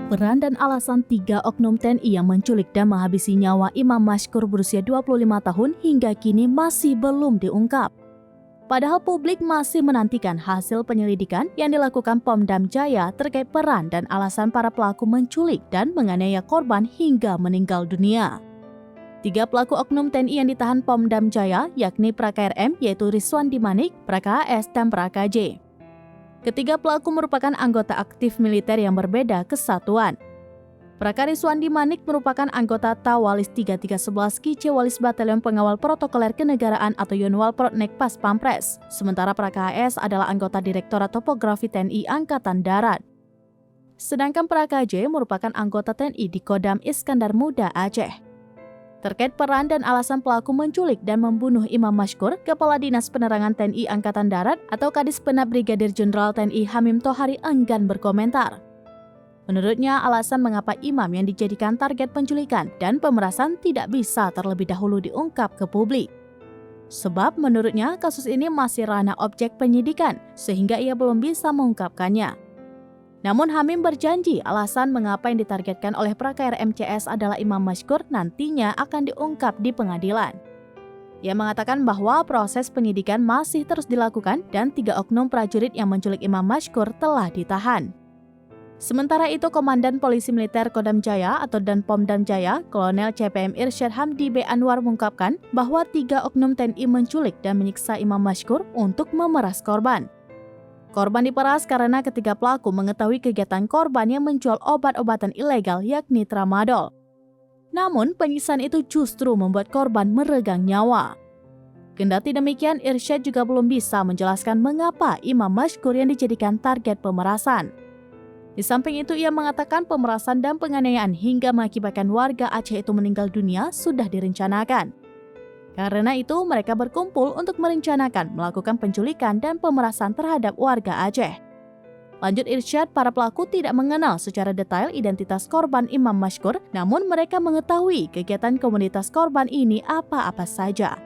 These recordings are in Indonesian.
Peran dan alasan 3 oknum TNI yang menculik dan menghabisi nyawa Imam Mashkur berusia 25 tahun hingga kini masih belum diungkap. Padahal publik masih menantikan hasil penyelidikan yang dilakukan Pomdam Jaya terkait peran dan alasan para pelaku menculik dan menganiaya korban hingga meninggal dunia. 3 pelaku oknum TNI yang ditahan Pomdam Jaya yakni Pra-KRM yaitu Rizwandi Manik, Pra-KHS, dan Pra-KJ. Ketiga pelaku merupakan anggota aktif militer yang berbeda kesatuan. Rizwandi Manik merupakan anggota Tawalis 3311 Kice Walis Batalion Pengawal Protokoler Kenegaraan atau Yonwal Protnek Pas Pampres. Sementara Pra-KHS adalah anggota Direktorat Topografi TNI Angkatan Darat. Sedangkan Pra-KJ merupakan anggota TNI di Kodam Iskandar Muda Aceh. Terkait peran dan alasan pelaku menculik dan membunuh Imam Mashkur, Kepala Dinas Penerangan TNI Angkatan Darat atau Kadis Penat Brigadir Jenderal TNI Hamim Tohari enggan berkomentar. Menurutnya, alasan mengapa imam yang dijadikan target penculikan dan pemerasan tidak bisa terlebih dahulu diungkap ke publik. Sebab menurutnya kasus ini masih ranah objek penyidikan, sehingga ia belum bisa mengungkapkannya. Namun Hamim berjanji alasan mengapa yang ditargetkan oleh Pra-KRM CS adalah Imam Mashkur nantinya akan diungkap di pengadilan. Ia mengatakan bahwa proses penyidikan masih terus dilakukan dan 3 oknum prajurit yang menculik Imam Mashkur telah ditahan. Sementara itu, Komandan Polisi Militer Kodam Jaya atau Danpomdam Jaya, Kolonel CPM Irsyad Hamdi B. Anwar mengungkapkan bahwa 3 oknum TNI menculik dan menyiksa Imam Mashkur untuk memeras korban. Korban diperas karena ketiga pelaku mengetahui kegiatan korban yang menjual obat-obatan ilegal yakni tramadol. Namun, penyiksaan itu justru membuat korban meregang nyawa. Kendati demikian, Irsyad juga belum bisa menjelaskan mengapa Imam Mashkur yang dijadikan target pemerasan. Di samping itu, ia mengatakan pemerasan dan penganiayaan hingga mengakibatkan warga Aceh itu meninggal dunia sudah direncanakan. Karena itu, mereka berkumpul untuk merencanakan melakukan penculikan dan pemerasan terhadap warga Aceh. Lanjut Irsyad, para pelaku tidak mengenal secara detail identitas korban Imam Mashkur, namun mereka mengetahui kegiatan komunitas korban ini apa-apa saja.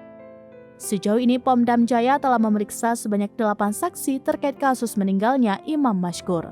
Sejauh ini, Pomdam Jaya telah memeriksa sebanyak 8 saksi terkait kasus meninggalnya Imam Mashkur.